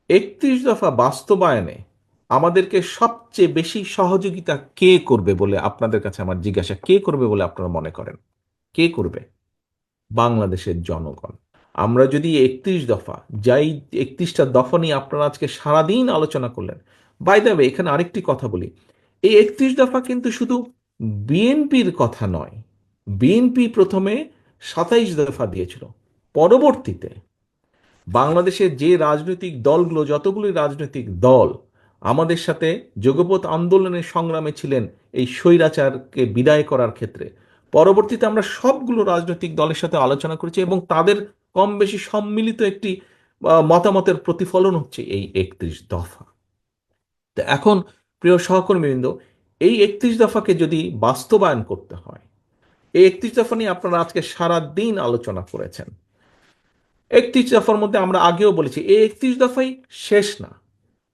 31 দফা বাস্তবায়নে আমাদেরকে সবচেয়ে বেশি সহযোগিতা কে করবে বলে আপনাদের কাছে আমার জিজ্ঞাসা, কে করবে বলে আপনারা মনে করেন? কে করবে? বাংলাদেশের জনগণ। আমরা যদি 31 দফা, যাই 31টা দফা নিয়ে আপনারা আজকে সারাদিন আলোচনা করলেন। বাই দ্য ওয়ে, এখানে আরেকটি কথা বলি। এই 31 দফা কিন্তু শুধু বিএনপির কথা নয়। বিএনপি প্রথমে 27 দফা দিয়েছিল। পরবর্তীতে বাংলাদেশের যে রাজনৈতিক দলগুলো, যতগুলি রাজনৈতিক দল আমাদের সাথে যুগপৎ আন্দোলনের সংগ্রামে ছিলেন এই স্বৈরাচারকে বিদায় করার ক্ষেত্রে, পরবর্তীতে আমরা সবগুলো রাজনৈতিক দলের সাথে আলোচনা করেছি এবং তাদের কম বেশি সম্মিলিত একটি মতামতের প্রতিফলন হচ্ছে এই 31 দফা। তো এখন প্রিয় সহকর্মীবৃন্দ, এই 31 দফাকে যদি বাস্তবায়ন করতে হয়, এই 31 দফা নিয়ে আপনারা আজকে সারা দিন আলোচনা করেছেন। 31 দফার মধ্যে আমরা আগেও বলেছি, এই 31 দফাই শেষ না।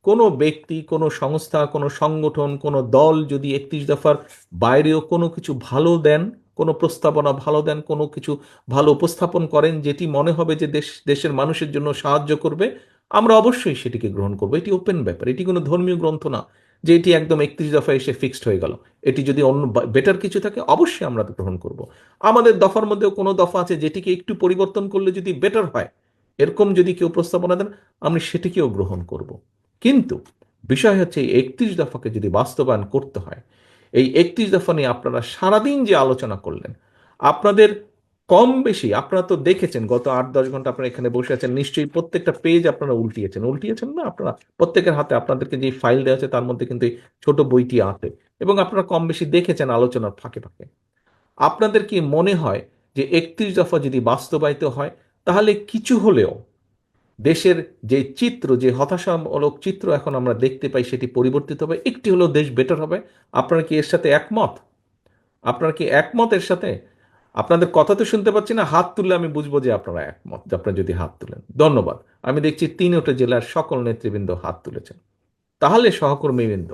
কোনো ব্যক্তি, কোনো সংস্থা, কোনো সংগঠন, কোনো দল যদি 31 দফার বাইরেও কোনো কিছু ভালো দেন, কোনো প্রস্তাবনা ভালো দেন, কোনো কিছু ভালো উপস্থাপন করেন যেটি মনে হবে যে দেশের মানুষের জন্য সাহায্য করবে, আমরা অবশ্যই সেটিকে গ্রহণ করবো। এটি ওপেন ব্যাপার, এটি কোনো ধর্মীয় গ্রন্থ না যে এটি একদম 31 দফা এসে ফিক্সড হয়ে গেল। এটি যদি অন্য বেটার কিছু থাকে অবশ্যই আমরা গ্রহণ করব। আমাদের দফার মধ্যেও কোনো দফা আছে যেটিকে একটু পরিবর্তন করলে যদি বেটার হয়, এরকম যদি কেউ প্রস্তাবনা দেন, আমি সেটিকেও গ্রহণ করব। কিন্তু বিষয় হচ্ছে এই 31 দফাকে যদি বাস্তবায়ন করতে হয়, এই 31 দফা নিয়ে আপনারা সারাদিন যে আলোচনা করলেন, আপনাদের কম বেশি আপনারা তো দেখেছেন গত 8-10 ঘন্টা আপনারা এখানে বসে আছেন, নিশ্চয়ই প্রত্যেকটা পেজ আপনারা উল্টিয়েছেন, উল্টিয়েছেন না আপনারা? প্রত্যেকের হাতে আপনাদেরকে যে ফাইল দেওয়া আছে তার মধ্যে কিন্তু এই ছোট বইটি আছে, এবং আপনারা কম বেশি দেখেছেন আলোচনার ফাঁকে ফাঁকে। আপনাদের কি মনে হয় যে 31 দফা যদি বাস্তবায়িত হয়, তাহলে কিছু হলেও দেশের যে চিত্র, যে হতাশামূলক চিত্র এখন আমরা দেখতে পাই, সেটি পরিবর্তিত হবে, একটি হলেও দেশ বেটার হবে? আপনারা কি এর সাথে একমত? আপনারা কি একমত এর সাথে? আপনাদের কথা তো শুনতে পাচ্ছি না, হাত তুললে আমি বুঝবো যে আপনারা একমত, আপনারা যদি হাত তুলেন। ধন্যবাদ। আমি দেখছি 3টা জেলার সকল নেতৃবৃন্দ হাত তুলেছেন। তাহলে সহকর্মীবৃন্দ,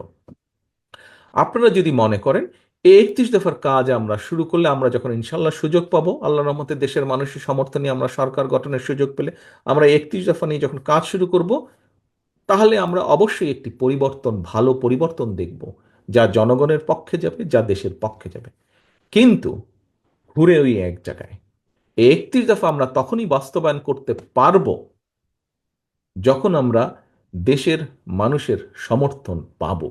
আপনারা যদি মনে করেন এই 31 দফার কাজ আমরা শুরু করলে, আমরা যখন ইনশাল্লাহ সুযোগ পাবো, আল্লাহ রহমতে দেশের মানুষের সমর্থন নিয়ে আমরা সরকার গঠনের সুযোগ পেলে, আমরা 31 দফা নিয়ে যখন কাজ শুরু করব, তাহলে আমরা অবশ্যই একটি পরিবর্তন, ভালো পরিবর্তন দেখব, যা জনগণের পক্ষে যাবে, যা দেশের পক্ষে যাবে। কিন্তু ঘুরে ওই এক জায়গায়, এই 31 দফা আমরা তখনই বাস্তবায়ন করতে পারবো যখন আমরা দেশের মানুষের সমর্থন পাবো।